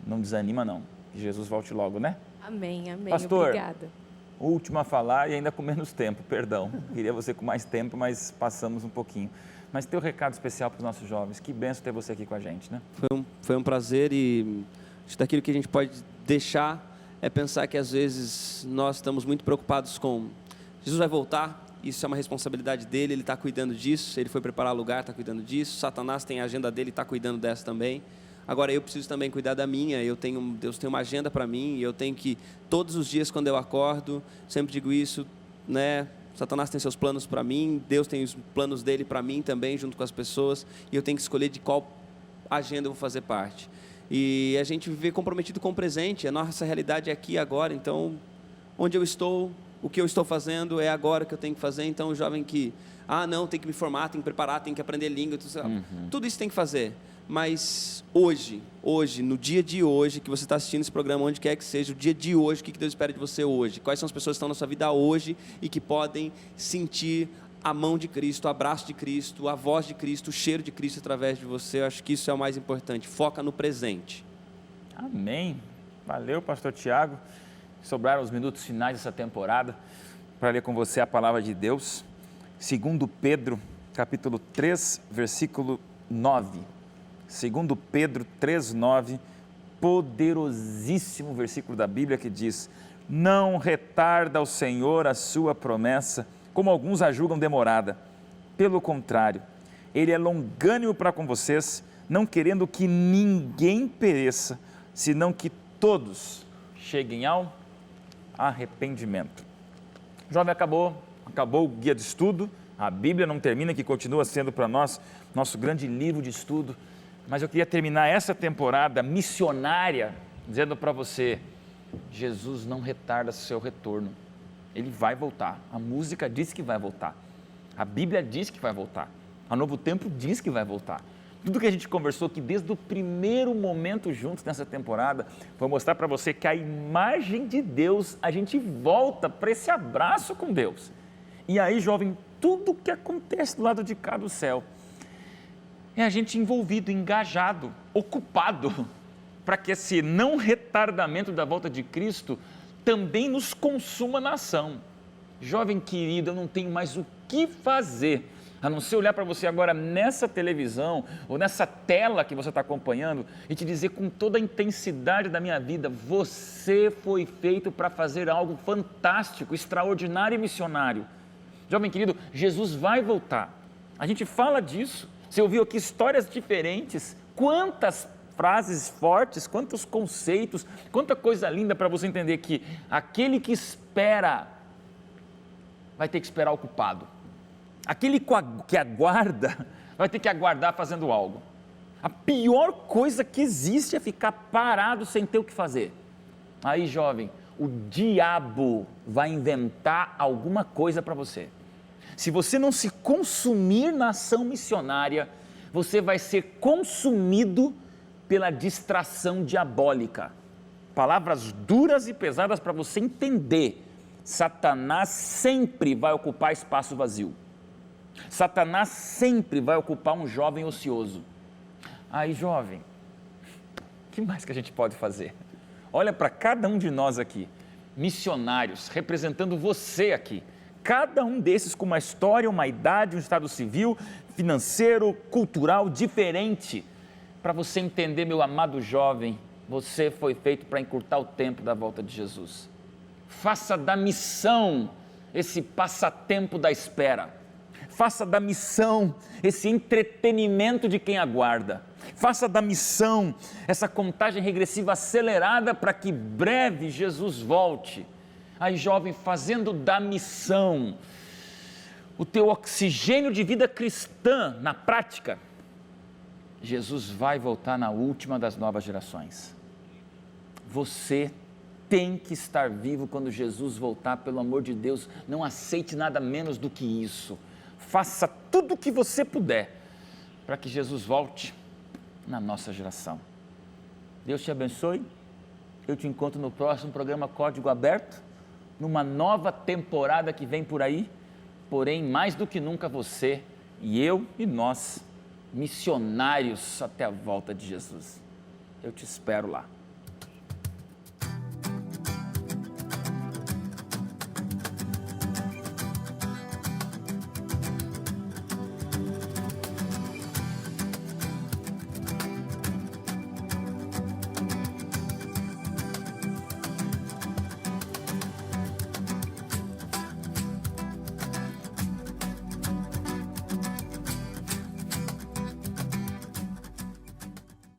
[SPEAKER 1] Não desanima, não. Que Jesus volte logo, né?
[SPEAKER 3] Amém, amém.
[SPEAKER 1] Pastor,
[SPEAKER 3] obrigada.
[SPEAKER 1] Último a falar e ainda com menos tempo, perdão. Queria você com mais tempo, mas passamos um pouquinho. Mas teu recado especial para os nossos jovens. Que benção ter você aqui com a gente, né?
[SPEAKER 4] Foi um prazer e acho que daquilo que a gente pode deixar é pensar que às vezes nós estamos muito preocupados com Jesus vai voltar, isso é uma responsabilidade dele, ele está cuidando disso, ele foi preparar lugar, está cuidando disso, Satanás tem a agenda dele, está cuidando dessa também. Agora eu preciso também cuidar da minha, Deus tem uma agenda para mim e eu tenho que, todos os dias quando eu acordo, sempre digo isso, né? Satanás tem seus planos para mim, Deus tem os planos dele para mim também, junto com as pessoas, e eu tenho que escolher de qual agenda eu vou fazer parte. E a gente viver comprometido com o presente, a nossa realidade é aqui e agora, então, onde eu estou, o que eu estou fazendo é agora que eu tenho que fazer. Então o jovem que, não, tem que me formar, tem que preparar, tem que aprender língua, tudo isso tem que fazer. Mas hoje, no dia de hoje, que você está assistindo esse programa, onde quer que seja, o dia de hoje, o que Deus espera de você hoje? Quais são as pessoas que estão na sua vida hoje e que podem sentir a mão de Cristo, o abraço de Cristo, a voz de Cristo, o cheiro de Cristo através de você? Eu acho que isso é o mais importante. Foca no presente.
[SPEAKER 1] Amém. Valeu, pastor Tiago. Sobraram os minutos finais dessa temporada. para ler com você a palavra de Deus, 2 Pedro, capítulo 3, versículo 9. 2 Pedro 3, 9, poderosíssimo versículo da Bíblia que diz: não retarda o Senhor a sua promessa, como alguns a julgam demorada. Pelo contrário, Ele é longânimo para com vocês, não querendo que ninguém pereça, senão que todos cheguem ao arrependimento. Jovem, acabou o guia de estudo, a Bíblia não termina, que continua sendo para nós nosso grande livro de estudo, mas eu queria terminar essa temporada missionária dizendo para você: Jesus não retarda seu retorno, Ele vai voltar. A música diz que vai voltar, a Bíblia diz que vai voltar, a Novo Tempo diz que vai voltar. Tudo que a gente conversou aqui desde o primeiro momento juntos nessa temporada foi mostrar para você que a imagem de Deus, a gente volta para esse abraço com Deus. E aí, jovem, tudo que acontece do lado de cá do céu é a gente envolvido, engajado, ocupado, para que esse não retardamento da volta de Cristo também nos consuma na ação. Jovem querido, eu não tenho mais o que fazer, a não ser olhar para você agora nessa televisão, ou nessa tela que você está acompanhando, e te dizer com toda a intensidade da minha vida: você foi feito para fazer algo fantástico, extraordinário e missionário. Jovem querido, Jesus vai voltar. A gente fala disso, você ouviu aqui histórias diferentes, quantas frases fortes, quantos conceitos, quanta coisa linda para você entender que aquele que espera vai ter que esperar ocupado. Aquele que aguarda vai ter que aguardar fazendo algo. A pior coisa que existe é ficar parado sem ter o que fazer. Aí, jovem, o diabo vai inventar alguma coisa para você. Se você não se consumir na ação missionária, você vai ser consumido pela distração diabólica. Palavras duras e pesadas para você entender. Satanás sempre vai ocupar espaço vazio. Satanás sempre vai ocupar um jovem ocioso. Aí, jovem, o que mais que a gente pode fazer? Olha para cada um de nós aqui, missionários, representando você aqui. Cada um desses com uma história, uma idade, um estado civil, financeiro, cultural diferente. Para você entender, meu amado jovem, você foi feito para encurtar o tempo da volta de Jesus. Faça da missão esse passatempo da espera. Faça da missão esse entretenimento de quem aguarda. Faça da missão essa contagem regressiva acelerada para que breve Jesus volte. Aí, jovem, fazendo da missão o teu oxigênio de vida cristã na prática, Jesus vai voltar na última das novas gerações. Você tem que estar vivo quando Jesus voltar, pelo amor de Deus, não aceite nada menos do que isso. Faça tudo o que você puder para que Jesus volte na nossa geração. Deus te abençoe. Eu te encontro no próximo programa Código Aberto, numa nova temporada que vem por aí, porém, mais do que nunca você e eu e nós, missionários até a volta de Jesus. Eu te espero lá.